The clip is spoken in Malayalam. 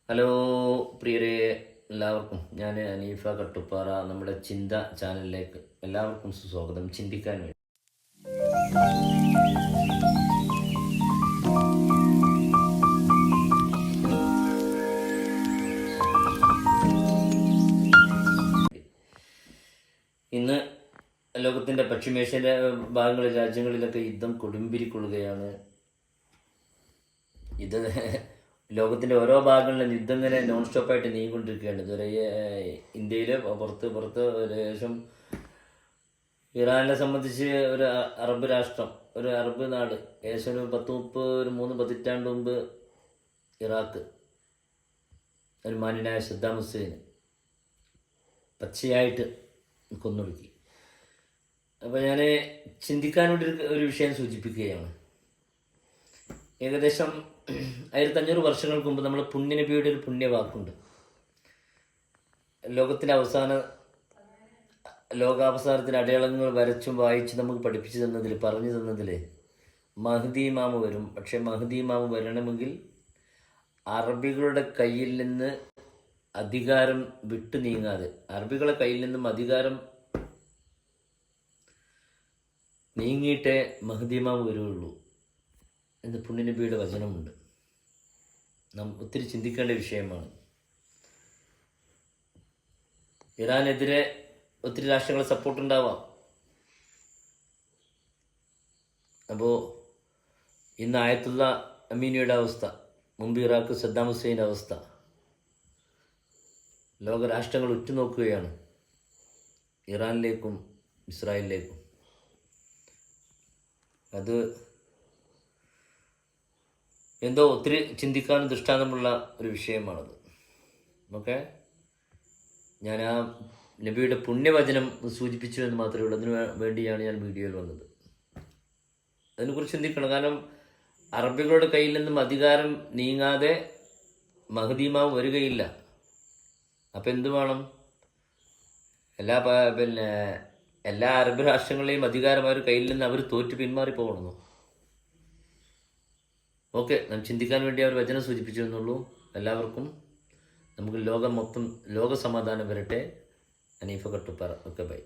ഹലോ പ്രിയരെ, എല്ലാവർക്കും ഞാൻ അനീഫ കട്ടുപ്പാറ നമ്മുടെ ചിന്ത ചാനലിലേക്ക് എല്ലാവർക്കും സുസ്വാഗതം. ചിന്തിക്കാൻ വേണ്ടി ഇന്ന് ലോകത്തിൻ്റെ പശ്ചിമേഷ്യയിലെ ഭാഗങ്ങളിൽ രാജ്യങ്ങളിലൊക്കെ യുദ്ധം കൊടുമ്പിരിക്കൊള്ളുകയാണ്. ഇത് ലോകത്തിൻ്റെ ഓരോ ഭാഗങ്ങളിലും യുദ്ധം ഇങ്ങനെ നോൺ സ്റ്റോപ്പായിട്ട് നീങ്ങിക്കൊണ്ടിരിക്കുകയാണ്. ഇതുവരെ ഇന്ത്യയിൽ പുറത്ത് ഏകദേശം ഇറാനെ സംബന്ധിച്ച് ഒരു അറബ് രാഷ്ട്രം, ഒരു അറബ് നാട്, ഏകദേശം ഒരു 3 പതിറ്റാണ്ട് മുമ്പ് ഇറാഖ് ഒരു മാന്യനായ സദ്ദാം ഹുസൈൻ പച്ചയായിട്ട് കൊന്നൊടുക്കി. അപ്പോൾ ഞാൻ ചിന്തിക്കാൻ വേണ്ടി ഒരു വിഷയം സൂചിപ്പിക്കുകയാണ്. ഏകദേശം 1500 വർഷങ്ങൾക്ക് മുമ്പ് നമ്മൾ പുണ്യനബിയുടെ ഒരു പുണ്യവാക്കുണ്ട്. ലോകാവസാനത്തിന് അടയാളങ്ങൾ വരച്ചും വായിച്ചും നമുക്ക് പഠിപ്പിച്ചു തന്നതിൽ, പറഞ്ഞു തന്നതിൽ മഹ്ദി ഇമാം വരും. പക്ഷെ മഹ്ദി ഇമാം വരണമെങ്കിൽ അറബികളുടെ കയ്യിൽ നിന്ന് അധികാരം വിട്ടു നീങ്ങാതെ, അറബികളുടെ കയ്യിൽ നിന്നും അധികാരം നീങ്ങിയിട്ടേ മഹ്ദി ഇമാം വരുള്ളൂ എന്ന് പുണ്യനബിയുടെ വചനമുണ്ട്. നാം ഒത്തിരി ചിന്തിക്കേണ്ട വിഷയമാണ്. ഇറാനെതിരെ ഒത്തിരി രാഷ്ട്രങ്ങളെ സപ്പോർട്ട് ഉണ്ടാവാം. അപ്പോൾ ഇന്ന് ആയത്തുള്ള അമീനിയുടെ അവസ്ഥ, മുമ്പ് ഇറാഖ് സദ്ദാം ഹുസൈൻ്റെ അവസ്ഥ, ലോകരാഷ്ട്രങ്ങൾ ഉറ്റുനോക്കുകയാണ് ഇറാനിലേക്കും ഇസ്രായേലിലേക്കും. അത് എന്തോ ഒത്തിരി ചിന്തിക്കാനും ദൃഷ്ടാന്തമുള്ള ഒരു വിഷയമാണത്. ഓക്കെ, ഞാൻ ആ നബിയുടെ പുണ്യവചനം സൂചിപ്പിച്ചു എന്ന് മാത്രമേ ഉള്ളൂ. അതിനു വേണ്ടിയാണ് ഞാൻ വീഡിയോയിൽ വന്നത്. അതിനെക്കുറിച്ച് ചിന്തിക്കണം. കാരണം അറബികളുടെ കയ്യിൽ നിന്നും അധികാരം നീങ്ങാതെ മഹ്ദി ഇമാം വരികയില്ല. അപ്പം എന്തു വേണം? എല്ലാ അറബ് രാഷ്ട്രങ്ങളെയും അധികാരം അവർ കയ്യിൽ നിന്ന് അവർ തോറ്റു പിന്മാറി പോകണമെന്നോ? ഓക്കെ, നാം ചിന്തിക്കാൻ വേണ്ടി അവർ വചനം സൂചിപ്പിച്ചു എന്നുള്ളൂ. എല്ലാവർക്കും നമുക്ക് ലോകം മൊത്തം ലോക സമാധാനം വരട്ടെ. അനീഫ കട്ടുപ്പാറ. Okay, by.